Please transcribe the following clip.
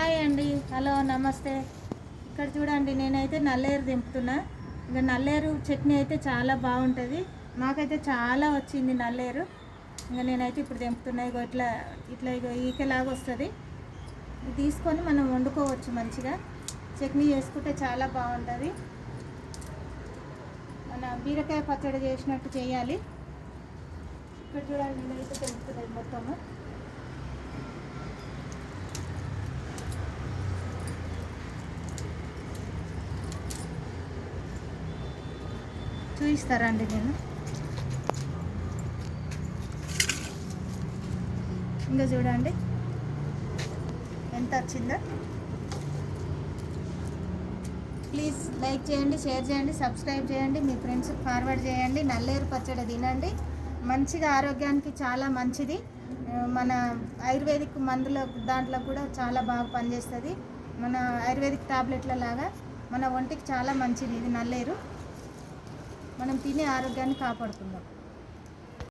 Hi అండి, hello నమస్తే. ఇక్కడ చూడండి, నేనైతే నల్లేరు దింపుతున్నా. ఇంకా నల్లేరు చట్నీ అయితే చాలా బాగుంటుంది. నాకైతే చాలా వచ్చింది నల్లేరు. ఇంకా నేనైతే ఇప్పుడు దింపుతున్నా. ఇగో ఇట్లా ఇట్లా ఇగో ఈకలాగా వస్తుంది. ఇది తీసుకొని మనం వండుకోవచ్చు, మంచిగా చట్నీ చేసుకుంటే చాలా బాగుంటుంది. మన బీరకాయ పచ్చడి చేసినట్టు చేయాలి. ఇక్కడ చూడండి, నేనైతే దింపుతున్నాయి మొత్తము. చూపిస్తారండి నేను. ఇంకా చూడండి ఎంత వచ్చిందో. ప్లీజ్ లైక్ చేయండి, షేర్ చేయండి, సబ్స్క్రైబ్ చేయండి, మీ ఫ్రెండ్స్కి ఫార్వర్డ్ చేయండి. నల్లేరు పచ్చడి తినండి, మంచిగా ఆరోగ్యానికి చాలా మంచిది. మన ఆయుర్వేదిక్ మందుల దాంట్లో కూడా చాలా బాగా పనిచేస్తుంది. మన ఆయుర్వేదిక్ టాబ్లెట్ల లాగా మన ఒంటికి చాలా మంచిది ఇది నల్లేరు. మనం తినే ఆరోగ్యాన్ని కాపాడుకుందాం.